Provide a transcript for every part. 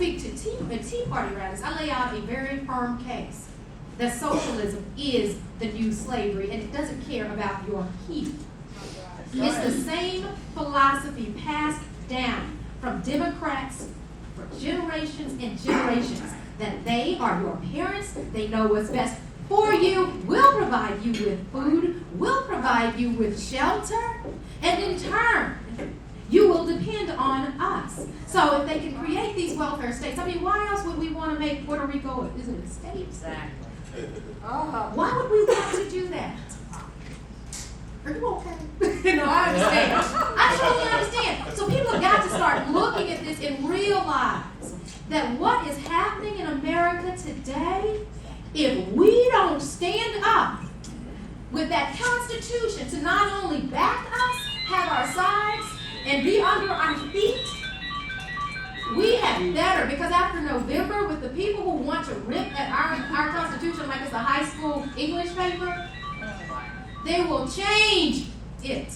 speak to Tea Party rallies, I lay out a very firm case that socialism is the new slavery, and it doesn't care about your heat. It's the same philosophy passed down from Democrats for generations and generations, that they are your parents, they know what's best for you, will provide you with food, will provide you with shelter, and in turn, you will depend on us. So if they can create these welfare states, I mean, why else would we want to make Puerto Rico, is it a state? Exactly. Why would we want to do that? Are you okay? No, I understand. I totally understand. So people have got to start looking at this and realize that what is happening in America today, if we don't stand up with that Constitution to not only back us, have our sides, and be under our feet, we have better, because after November, with the people who want to rip at our Constitution like it's a high school English paper, they will change it.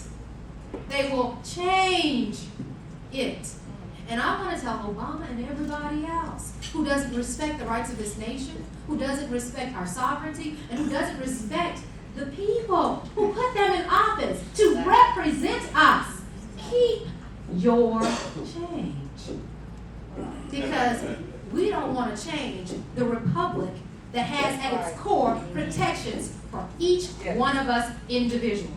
They will change it. And I want to tell Obama and everybody else who doesn't respect the rights of this nation, who doesn't respect our sovereignty, and who doesn't respect the people who put them in office to represent us, keep your change. Because we don't want to change the republic that has at its core protections for each one of us individually.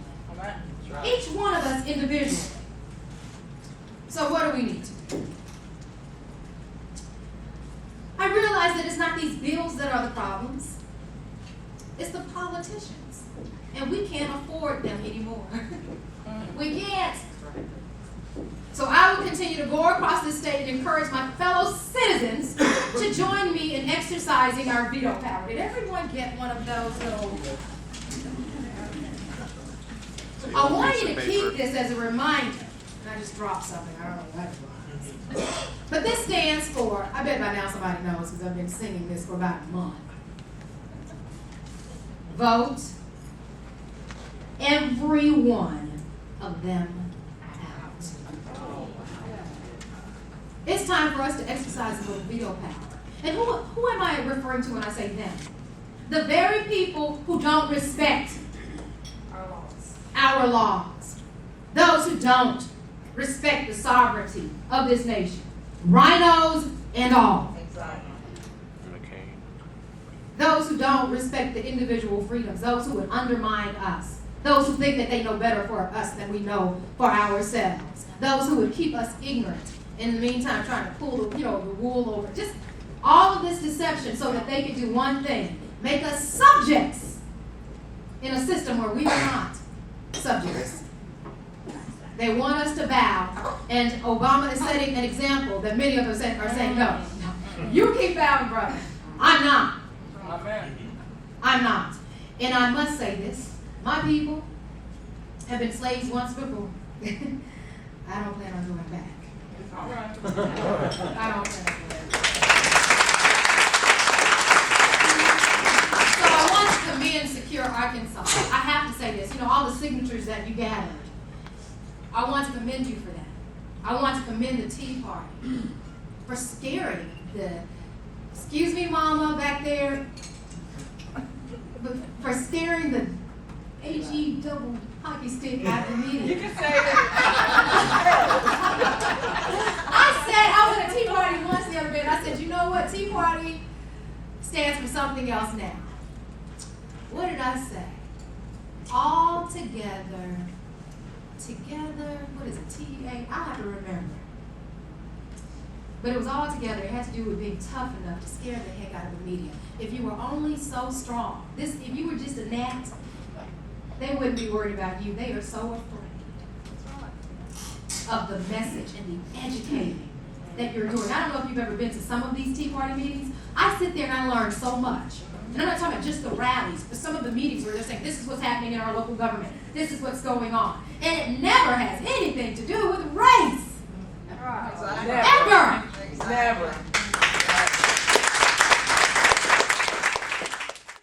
Each one of us individually. So what do we need to do? I realize that it's not these bills that are the problems. It's the politicians. And we can't afford them anymore. We can't. So I will continue to go across this state and encourage my fellow citizens to join me in exercising our veto power. Did everyone get one of those little... I want you to keep this as a reminder. And I just dropped something. I don't know what it was. But this stands for, I bet by now somebody knows because I've been singing this for about a month. Vote every one of them out. It's time for us to exercise a little veto power. And who am I referring to when I say them? The very people who don't respect our laws. Those who don't respect the sovereignty of this nation. Rhinos and all. Exactly. Those who don't respect the individual freedoms. Those who would undermine us. Those who think that they know better for us than we know for ourselves. Those who would keep us ignorant. In the meantime, trying to pull the wool over. Just all of this deception so that they can do one thing. Make us subjects in a system where we are not subjects. They want us to bow. And Obama is setting an example that many of us are saying, no. You keep bowing, brother. I'm not. I'm not. And I must say this. My people have been slaves once before. I don't plan on going back. All right. I don't plan on going back. So I want to commend Secure Arkansas. I have to say this. All the signatures that you gathered. I want to commend you for that. I want to commend the Tea Party for scaring the, excuse me, mama, back there, for scaring the HE double hockey stick out of the meeting. You can say that. I was at a Tea Party once the other day, and I said, you know what, Tea Party stands for something else now. What did I say? All together, what is it, T-A? I have to remember. But it was all together. It had to do with being tough enough to scare the heck out of the media. If you were only so strong, if you were just a gnat, they wouldn't be worried about you. They are so afraid of the message and the educating that you're doing. I don't know if you've ever been to some of these Tea Party meetings. I sit there and I learn so much. And I'm not talking about just the rallies, but some of the meetings where they're saying, this is what's happening in our local government. This is what's going on. And it never has anything to do with race. Never. Ever. Never.